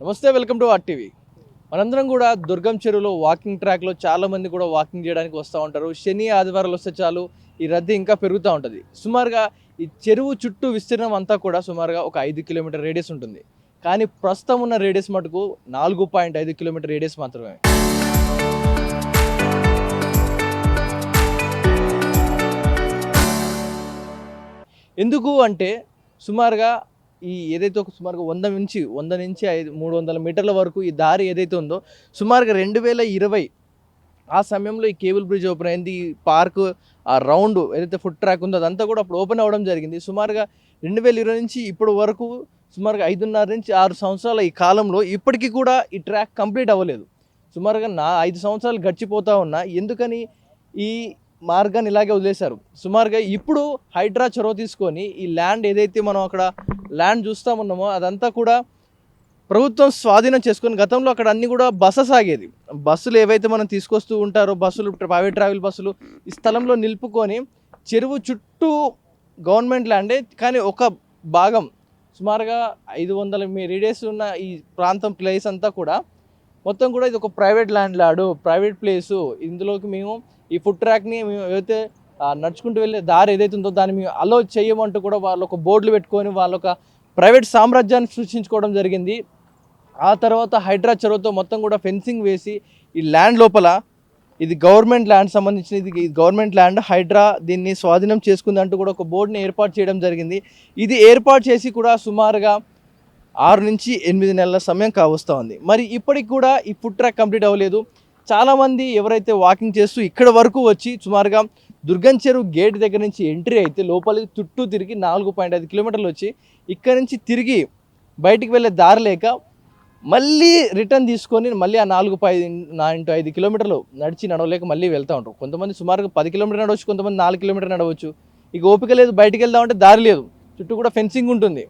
నమస్తే, welcome to RTV. మనందరం కూడా దుర్గం చెరువులో వాకింగ్ ట్రాక్లో చాలామంది కూడా వాకింగ్ చేయడానికి వస్తూ ఉంటారు. శని ఆదివారాలు వస్తే చాలు ఈ రద్దీ ఇంకా పెరుగుతూ ఉంటుంది. సుమారుగా ఈ చెరువు చుట్టూ విస్తీర్ణం అంతా కూడా సుమారుగా ఒక 5 కిలోమీటర్ రేడియస్ ఉంటుంది. కానీ ప్రస్తుతం ఉన్న రేడియస్ మటుకు 4.5 కిలోమీటర్ రేడియస్ మాత్రమే. ఎందుకు అంటే సుమారుగా ఏదైతే ఒక సుమారుగా 100 నుంచి 300 మీటర్ల వరకు ఈ దారి ఏదైతే ఉందో సుమారుగా 2020 ఆ సమయంలో ఈ కేబుల్ బ్రిడ్జ్ ఓపెన్ అయింది. ఈ పార్క్ ఆ రౌండ్ ఏదైతే ఫుడ్ ట్రాక్ ఉందో అదంతా కూడా అప్పుడు ఓపెన్ అవ్వడం జరిగింది. సుమారుగా 2020 నుంచి ఇప్పుడు వరకు సుమారుగా 5.5 నుంచి 6 సంవత్సరాల ఈ కాలంలో ఇప్పటికీ కూడా ఈ ట్రాక్ కంప్లీట్ అవ్వలేదు. సుమారుగా 5 సంవత్సరాలు గడిచిపోతూ ఉన్నా ఎందుకని ఈ మార్గాన్ని ఇలాగే వదిలేశారు. సుమారుగా ఇప్పుడు హైడ్రా చొరవ తీసుకొని ఈ ల్యాండ్ ఏదైతే మనం అక్కడ ల్యాండ్ చూస్తూ ఉన్నామో అదంతా కూడా ప్రభుత్వం స్వాధీనం చేసుకొని గతంలో అక్కడ అన్నీ కూడా బస్సెస్ ఆగేది. బస్సులు ఏవైతే మనం తీసుకొస్తూ ఉంటారో బస్సులు ప్రైవేట్ ట్రావెల్ బస్సులు ఈ స్థలంలో నిలుపుకొని చెరువు చుట్టూ గవర్నమెంట్ ల్యాండే, కానీ ఒక భాగం సుమారుగా 500 రేడియస్ ఉన్న ఈ ప్రాంతం ప్లేస్ అంతా కూడా మొత్తం కూడా ఇది ఒక ప్రైవేట్ ల్యాండ్ ప్రైవేట్ ప్లేసు. ఇందులోకి మేము ఈ ఫుడ్ ట్రాక్ని మేము ఏదైతే నడుచుకుంటూ వెళ్ళే దారి ఏదైతే ఉందో దాన్ని మేము అలో చేయమంటూ కూడా వాళ్ళు ఒక బోర్డులు పెట్టుకొని వాళ్ళ ఒక ప్రైవేట్ సామ్రాజ్యాన్ని సృష్టించుకోవడం జరిగింది. ఆ తర్వాత హైడ్రా చొరవతో మొత్తం కూడా ఫెన్సింగ్ వేసి ఈ ల్యాండ్ లోపల ఇది గవర్నమెంట్ ల్యాండ్ సంబంధించిన ఇది గవర్నమెంట్ ల్యాండ్, హైడ్రా దీన్ని స్వాధీనం చేసుకుంది అంటూ కూడా ఒక బోర్డుని ఏర్పాటు చేయడం జరిగింది. ఇది ఏర్పాటు చేసి కూడా సుమారుగా 6 నుంచి 8 నెలల సమయం కావస్తూ ఉంది. మరి ఇప్పటికి కూడా ఈ ఫుడ్ ట్రాక్ కంప్లీట్ అవ్వలేదు. చాలామంది ఎవరైతే వాకింగ్ చేస్తూ ఇక్కడ వరకు వచ్చి సుమారుగా దుర్గం చెరువు గేట్ దగ్గర నుంచి ఎంట్రీ అయితే లోపలికి చుట్టూ తిరిగి 4.5 కిలోమీటర్లు వచ్చి ఇక్కడ నుంచి తిరిగి బయటికి వెళ్ళే దారి లేక మళ్ళీ రిటర్న్ తీసుకొని మళ్ళీ ఆ 4.5 కిలోమీటర్లు నడవలేక మళ్ళీ వెళ్తూ ఉంటారు. కొంతమంది సుమారుగా 10 కిలోమీటర్ నడవచ్చు, కొంతమంది 4 కిలోమీటర్ నడవచ్చు. ఇక ఓపిక లేదు, బయటికి వెళ్దామంటే దారి లేదు, చుట్టూ కూడా ఫెన్సింగ్ ఉంటుంది.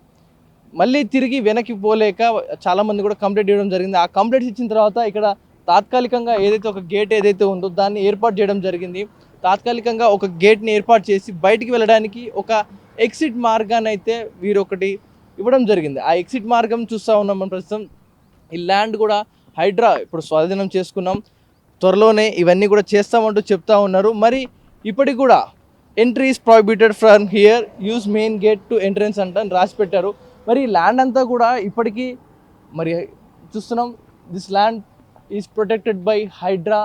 మళ్ళీ తిరిగి వెనక్కి పోలేక చాలామంది కూడా కంప్లైంట్ ఇవ్వడం జరిగింది. ఆ కంప్లైంట్స్ ఇచ్చిన తర్వాత ఇక్కడ తాత్కాలికంగా ఏదైతే ఒక గేట్ ఏదైతే ఉందో దాన్ని ఏర్పాటు చేయడం జరిగింది. తాత్కాలికంగా ఒక గేట్ని ఏర్పాటు చేసి బయటికి వెళ్ళడానికి ఒక ఎగ్జిట్ మార్గాన్ని అయితే వీరొకటి ఇవ్వడం జరిగింది. ఆ ఎగ్జిట్ మార్గం చూస్తూ ఉన్నాం మనం ప్రస్తుతం. ఈ ల్యాండ్ కూడా హైడ్రా ఇప్పుడు స్వాధీనం చేసుకున్నాం, త్వరలోనే ఇవన్నీ కూడా చేస్తామంటూ చెప్తా ఉన్నారు. మరి ఇప్పటికి కూడా entry is prohibited from here, use main gate to entrance అంట రాసి పెట్టారు. మరి ఈ ల్యాండ్ అంతా కూడా ఇప్పటికీ మరి చూస్తున్నాం, this land is protected by HYDRAA,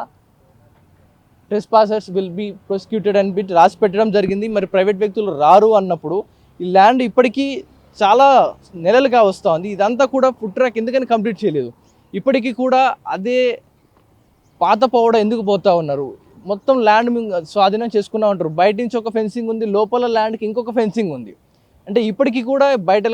trespassers will be prosecuted అని రాసి పెట్టడం జరిగింది. మరి ప్రైవేట్ వ్యక్తులు రారు అన్నప్పుడు ఈ ల్యాండ్ ఇప్పటికీ చాలా నెలలుగా వస్తూ ఉంది. ఇదంతా కూడా ఫుడ్ ట్రాక్ ఎందుకని కంప్లీట్ చేయలేదు? ఇప్పటికీ కూడా అదే పాత పోవడ ఎందుకు పోతూ ఉన్నారు? మొత్తం ల్యాండ్ స్వాధీనం చేసుకున్నా ఉంటారు. బయట నుంచి ఒక ఫెన్సింగ్ ఉంది, లోపల ల్యాండ్కి ఇంకొక ఫెన్సింగ్ ఉంది. అంటే ఇప్పటికీ కూడా బయట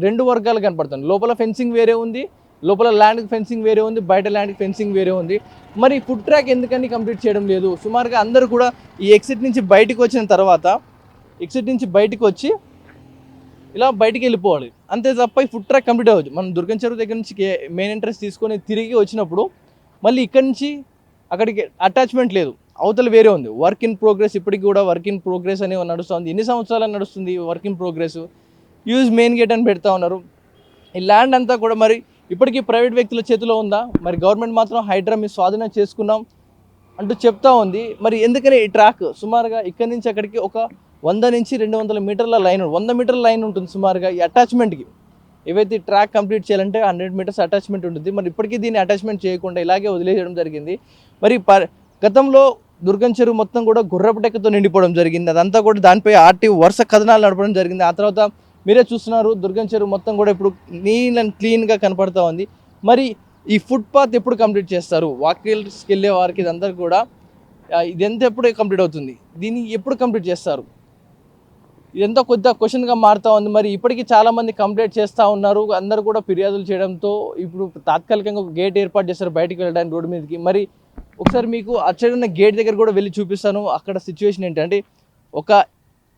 2 వర్గాలు కనపడుతుంది. లోపల ఫెన్సింగ్ వేరే ఉంది, లోపల ల్యాండ్కి ఫెన్సింగ్ వేరే ఉంది, బయట ల్యాండ్కి ఫెన్సింగ్ వేరే ఉంది. మరి ఫుడ్ ట్రాక్ ఎందుకని కంప్లీట్ చేయడం లేదు? సుమారుగా అందరూ కూడా ఈ ఎగ్జిట్ నుంచి బయటకు వచ్చిన తర్వాత ఎగ్జిట్ నుంచి బయటకు వచ్చి ఇలా బయటికి వెళ్ళిపోవాలి, అంతే తప్ప ఈ ఫుడ్ ట్రాక్ కంప్లీట్ అవ్వచ్చు. మనం దుర్గం చెరువు దగ్గర నుంచి మెయిన్ ఎంట్రెన్స్ తీసుకొని తిరిగి వచ్చినప్పుడు మళ్ళీ ఇక్కడి నుంచి అక్కడికి అటాచ్మెంట్ లేదు, అవతల వేరే ఉంది. వర్క్ ఇన్ ప్రోగ్రెస్, ఇప్పటికి కూడా వర్క్ ఇన్ ప్రోగ్రెస్ అని నడుస్తుంది. ఎన్ని సంవత్సరాలు నడుస్తుంది work in progress? Use main gate అని పెడతా ఉన్నారు. ఈ ల్యాండ్ అంతా కూడా మరి ఇప్పటికీ ప్రైవేట్ వ్యక్తుల చేతిలో ఉందా? మరి గవర్నమెంట్ మాత్రం హైడ్రా మీ స్వాధీనం చేసుకున్నాం అంటూ చెప్తా ఉంది. మరి ఎందుకని ఈ ట్రాక్ సుమారుగా ఇక్కడి నుంచి అక్కడికి ఒక 100 నుంచి 200 మీటర్ల లైన్, 100 మీటర్ల లైన్ ఉంటుంది సుమారుగా ఈ అటాచ్మెంట్కి. ఏవైతే ట్రాక్ కంప్లీట్ చేయాలంటే 100 మీటర్స్ అటాచ్మెంట్ ఉంటుంది. మరి ఇప్పటికీ దీన్ని అటాచ్మెంట్ చేయకుండా ఇలాగే వదిలేయడం జరిగింది. మరి గతంలో దుర్గం చెరువు మొత్తం కూడా గుర్రపటెక్కతో నిండిపోవడం జరిగింది. అదంతా కూడా దానిపై ఆర్టీఓ వరుస కథనాలు నడపడం జరిగింది. ఆ తర్వాత మీరే చూస్తున్నారు, దుర్గం చెరువు మొత్తం కూడా ఇప్పుడు నీట్ అండ్ క్లీన్గా కనపడతా ఉంది. మరి ఈ ఫుట్పాత్ ఎప్పుడు కంప్లీట్ చేస్తారు? వాకింగ్స్కి వెళ్ళే వారికి ఇదంతా కూడా ఇదంతా ఎప్పుడు కంప్లీట్ అవుతుంది? దీన్ని ఎప్పుడు కంప్లీట్ చేస్తారు? ఇదంతా కొద్దిగా క్వశ్చన్గా మారుతూ ఉంది. మరి ఇప్పటికీ చాలామంది కంప్లైంట్ చేస్తూ ఉన్నారు. అందరూ కూడా ఫిర్యాదులు చేయడంతో ఇప్పుడు తాత్కాలికంగా ఒక గేట్ ఏర్పాటు చేస్తారు బయటికి వెళ్ళడానికి రోడ్డు మీదకి. మరి ఒకసారి మీకు అక్కడ ఉన్న గేట్ దగ్గర కూడా వెళ్ళి చూపిస్తాను. అక్కడ సిచ్యువేషన్ ఏంటంటే ఒక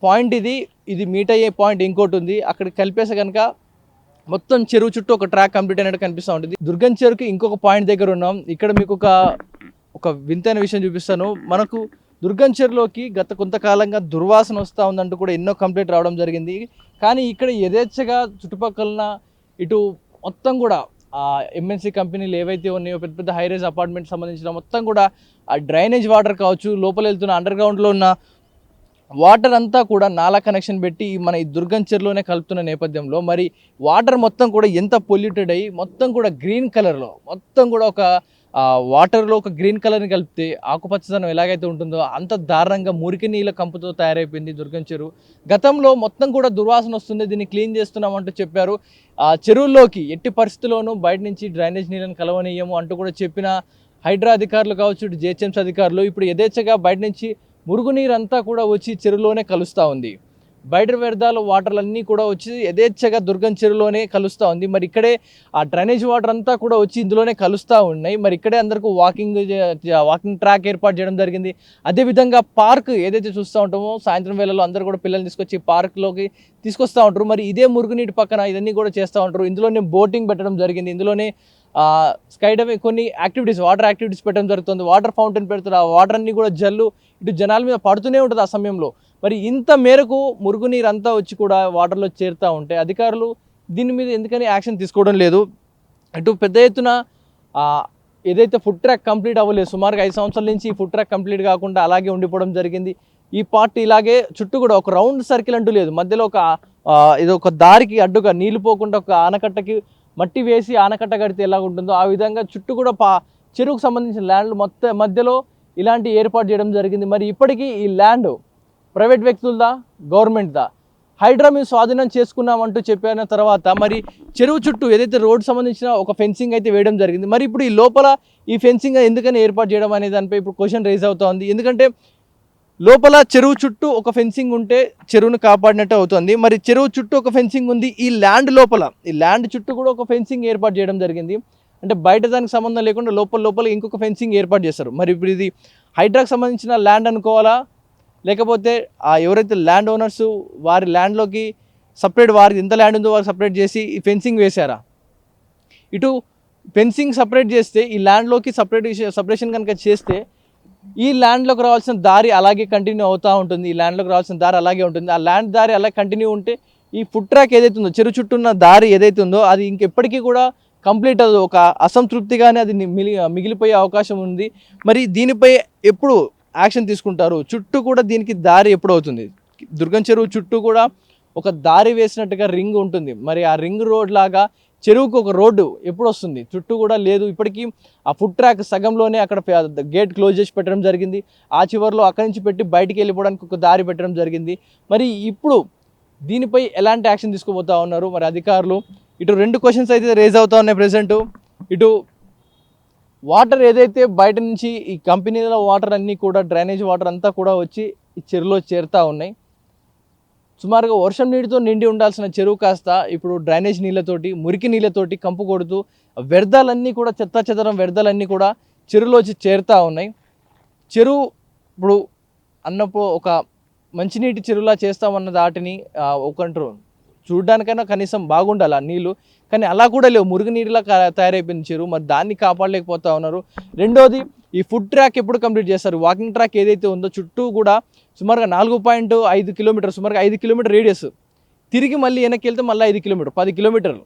పాయింట్ ఇది మీట్ అయ్యే పాయింట్ ఇంకోటి ఉంది. అక్కడ కలిపేస్తే కనుక మొత్తం చెరువు చుట్టూ ఒక ట్రాక్ కంప్లీట్ అయినట్టు కనిపిస్తూ ఉంటుంది. దుర్గం చెరువుకి ఇంకొక పాయింట్ దగ్గర ఉన్నాం. ఇక్కడ మీకు ఒక వింతైన విషయం చూపిస్తాను. మనకు దుర్గం చెరువులోకి గత కొంతకాలంగా దుర్వాసన వస్తూ ఉందంటూ కూడా ఎన్నో కంప్లైంట్ రావడం జరిగింది. కానీ ఇక్కడ యథేచ్ఛగా చుట్టుపక్కల ఇటు మొత్తం కూడా ఎంఎన్సీ కంపెనీలు ఏవైతే ఉన్నాయో పెద్ద పెద్ద హైరేజ్ అపార్ట్మెంట్ సంబంధించిన మొత్తం కూడా ఆ డ్రైనేజ్ వాటర్ కావచ్చు, లోపల వెళ్తున్న అండర్ గ్రౌండ్లో ఉన్న వాటర్ అంతా కూడా నాలా కనెక్షన్ పెట్టి మన ఈ దుర్గం చెరువులోనే కలుపుతున్న నేపథ్యంలో మరి వాటర్ మొత్తం కూడా ఎంత పొల్యూటెడ్ అయ్యి మొత్తం కూడా గ్రీన్ కలర్లో మొత్తం కూడా ఒక వాటర్లో ఒక గ్రీన్ కలర్ని కలిపితే ఆకుపచ్చదనం ఎలాగైతే ఉంటుందో అంత దారుణంగా మురికి నీళ్ళ కంపుతో తయారైపోయింది దుర్గం చెరువు. గతంలో మొత్తం కూడా దుర్వాసన వస్తుంది, దీన్ని క్లీన్ చేస్తున్నామంటూ చెప్పారు. చెరువుల్లోకి ఎట్టి పరిస్థితుల్లోనూ బయట నుంచి డ్రైనేజ్ నీళ్ళని కలవనీయము అంటూ కూడా చెప్పిన హైడ్రా అధికారులు కావచ్చు, ఇటు జిహెచ్ఎంసీ అధికారులు ఇప్పుడు యథేచ్ఛగా బయట నుంచి మురుగునీరు అంతా కూడా వచ్చి చెరువులోనే కలుస్తూ ఉంది. బయట వ్యర్థాలు వాటర్లన్నీ కూడా వచ్చి యథేచ్ఛగా దుర్గం చెరువులోనే కలుస్తూ ఉంది. మరి ఇక్కడే ఆ డ్రైనేజ్ వాటర్ అంతా కూడా వచ్చి ఇందులోనే కలుస్తూ ఉన్నాయి. మరి ఇక్కడే అందరికీ వాకింగ్ ట్రాక్ ఏర్పాటు చేయడం జరిగింది. అదేవిధంగా పార్క్ ఏదైతే చూస్తూ ఉంటామో సాయంత్రం వేళల్లో అందరూ కూడా పిల్లల్ని తీసుకొచ్చి పార్క్లోకి తీసుకొస్తూ ఉంటారు. మరి ఇదే మురుగునీటి పక్కన ఇవన్నీ కూడా చేస్తూ ఉంటారు. ఇందులోనే బోటింగ్ పెట్టడం జరిగింది. ఇందులోనే స్కై డైవింగ్ కొన్ని యాక్టివిటీస్ వాటర్ యాక్టివిటీస్ పెట్టడం జరుగుతుంది. వాటర్ ఫౌంటైన్ పెడుతున్నారు. ఆ వాటర్ అన్నీ కూడా జల్లు ఇటు జనాల మీద పడుతూనే ఉంటుంది ఆ సమయంలో. మరి ఇంత మేరకు మురుగునీరు అంతా వచ్చి కూడా వాటర్లో చేరుతూ ఉంటే అధికారులు దీని మీద ఎందుకని యాక్షన్ తీసుకోవడం లేదు. ఇటు పెద్ద ఎత్తున ఏదైతే ఫుడ్ ట్రాక్ కంప్లీట్ అవ్వలేదు, సుమారుగా 5 సంవత్సరాల నుంచి ఈ ఫుడ్ ట్రాక్ కంప్లీట్ కాకుండా అలాగే ఉండిపోవడం జరిగింది. ఈ పార్ట్ ఇలాగే చుట్టూ కూడా ఒక రౌండ్ సర్కిల్ అంటూ లేదు. మధ్యలో ఇది ఒక దారికి అడ్డుగా నీళ్లు పోకుండా ఒక ఆనకట్టకి మట్టి వేసి ఆనకట్ట కడితే ఎలా ఉంటుందో ఆ విధంగా చుట్టూ కూడా చెరువుకు సంబంధించిన ల్యాండ్లు మొత్తం మధ్యలో ఇలాంటి ఏర్పాటు చేయడం జరిగింది. మరి ఇప్పటికీ ఈ ల్యాండ్ ప్రైవేట్ వ్యక్తులదా, గవర్నమెంట్దా, హైడ్రా మేము స్వాధీనం చేసుకున్నామంటూ చెప్పిన తర్వాత మరి చెరువు చుట్టూ ఏదైతే రోడ్ సంబంధించిన ఒక ఫెన్సింగ్ అయితే వేయడం జరిగింది. మరి ఇప్పుడు ఈ లోపల ఈ ఫెన్సింగ్ ఎందుకని ఏర్పాటు చేయడం అనే దానిపై ఇప్పుడు క్వశ్చన్ రైజ్ అవుతోంది. ఎందుకంటే లోపల చెరువు చుట్టూ ఒక ఫెన్సింగ్ ఉంటే చెరువును కాపాడినట్టు అవుతుంది. మరి చెరువు చుట్టూ ఒక ఫెన్సింగ్ ఉంది, ఈ ల్యాండ్ లోపల ఈ ల్యాండ్ చుట్టూ కూడా ఒక ఫెన్సింగ్ ఏర్పాటు చేయడం జరిగింది. అంటే బయట దానికి సంబంధం లేకుండా లోపల ఇంకొక ఫెన్సింగ్ ఏర్పాటు చేస్తారు. మరి ఇప్పుడు ఇది హైడ్రాకి సంబంధించిన ల్యాండ్ అనుకోవాలా, లేకపోతే ఎవరైతే ల్యాండ్ ఓనర్స్ వారి ల్యాండ్లోకి సపరేట్ వారికి ఎంత ల్యాండ్ ఉందో వారికి సపరేట్ చేసి ఈ ఫెన్సింగ్ వేశారా? ఇటు ఫెన్సింగ్ సపరేట్ చేస్తే ఈ ల్యాండ్లోకి సపరేషన్ కనుక చేస్తే ఈ ల్యాండ్లోకి రావాల్సిన దారి అలాగే కంటిన్యూ అవుతూ ఉంటుంది. ఈ ల్యాండ్లోకి రావాల్సిన దారి అలాగే ఉంటుంది. ఆ ల్యాండ్ దారి అలాగే కంటిన్యూ ఉంటే ఈ ఫుడ్ ట్రాక్ ఏదైతే ఉందో చెరువు చుట్టూ ఉన్న దారి ఏదైతే ఉందో అది ఇంకెప్పటికీ కూడా కంప్లీట్ అవ్వదు. ఒక అసంతృప్తిగానే అది మిగిలిపోయే అవకాశం ఉంది. మరి దీనిపై ఎప్పుడు యాక్షన్ తీసుకుంటారు? చుట్టూ కూడా దీనికి దారి ఎప్పుడు అవుతుంది? దుర్గం చెరువు చుట్టూ కూడా ఒక దారి వేసినట్టుగా రింగ్ ఉంటుంది. మరి ఆ రింగ్ రోడ్ లాగా చెరువుకు ఒక రోడ్డు ఎప్పుడు వస్తుంది? చుట్టూ కూడా లేదు. ఇప్పటికీ ఆ ఫుడ్ ట్రాక్ సగంలోనే అక్కడ గేట్ క్లోజ్ చేసి పెట్టడం జరిగింది. ఆ చివరిలో అక్కడి నుంచి పెట్టి బయటికి వెళ్ళిపోవడానికి ఒక దారి పెట్టడం జరిగింది. మరి ఇప్పుడు దీనిపై ఎలాంటి యాక్షన్ తీసుకోబోతా ఉన్నారు మరి అధికారులు? ఇటు 2 క్వశ్చన్స్ అయితే రేజ్ అవుతా ఉన్నాయి ప్రెసెంట్. ఇటు వాటర్ ఏదైతే బయట నుంచి ఈ కంపెనీల వాటర్ అన్నీ కూడా డ్రైనేజ్ వాటర్ అంతా కూడా వచ్చి ఈ చెరువులో చేరుతూ ఉన్నాయి. సుమారుగా వర్షం నీటితో నిండి ఉండాల్సిన చెరువు కాస్త ఇప్పుడు డ్రైనేజ్ నీళ్ళతోటి మురికి నీళ్ళతోటి కంపు కొడుతూ వ్యర్థాలన్నీ కూడా చెత్తం వ్యర్థాలన్నీ కూడా చెరువులో వచ్చి చేరుతూ ఉన్నాయి. చెరువు ఇప్పుడు అన్నప్పుడు ఒక మంచినీటి చెరువులా చేస్తామన్న దాటిని ఒకంటారు చూడడానికైనా కనీసం బాగుండాలి ఆ నీళ్ళు, కానీ అలా కూడా లేవు. మురుగునీరులా తయారైపోయింది చెరువు. మరి దాన్ని కాపాడలేకపోతా ఉన్నారు. రెండోది ఈ ఫుడ్ ట్రాక్ ఎప్పుడు కంప్లీట్ చేస్తారు? వాకింగ్ ట్రాక్ ఏదైతే ఉందో చుట్టూ కూడా సుమారుగా 4.5 కిలోమీటర్, సుమారుగా 5 కిలోమీటర్ రేడియస్, తిరిగి మళ్ళీ వెనక్కి వెళ్తే మళ్ళీ 5 కిలోమీటర్ 10 కిలోమీటర్లు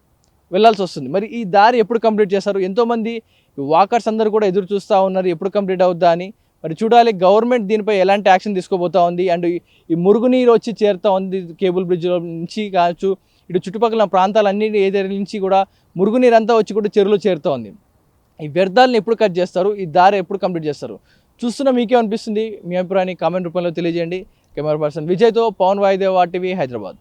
వెళ్ళాల్సి వస్తుంది. మరి ఈ దారి ఎప్పుడు కంప్లీట్ చేస్తారు? ఎంతోమంది వాకర్స్ అందరూ కూడా ఎదురు చూస్తూ ఉన్నారు ఎప్పుడు కంప్లీట్ అవుద్దా అని. మరి చూడాలి గవర్నమెంట్ దీనిపై ఎలాంటి యాక్షన్ తీసుకోబోతా ఉంది. అండ్ ఈ మురుగునీరు వచ్చి చేరుతూ ఉంది కేబుల్ బ్రిడ్జ్ నుంచి కావచ్చు, ఇటు చుట్టుపక్కల ప్రాంతాలన్నీ ఏదైనా నుంచి కూడా మురుగునీరు అంతా వచ్చి కూడా చెరువులో చేరుతూ ఉంది. ఈ వ్యర్థాలను ఎప్పుడు కట్ చేస్తారు? ఈ దారి ఎప్పుడు కంప్లీట్ చేస్తారు? చూస్తున్న మీకేమనిపిస్తుంది? మీ అభిప్రాయాన్ని కామెంట్ రూపంలో తెలియజేయండి. కెమెరా పర్సన్ విజయ్తో పవన్ వాయిదేవ్ RTV హైదరాబాద్.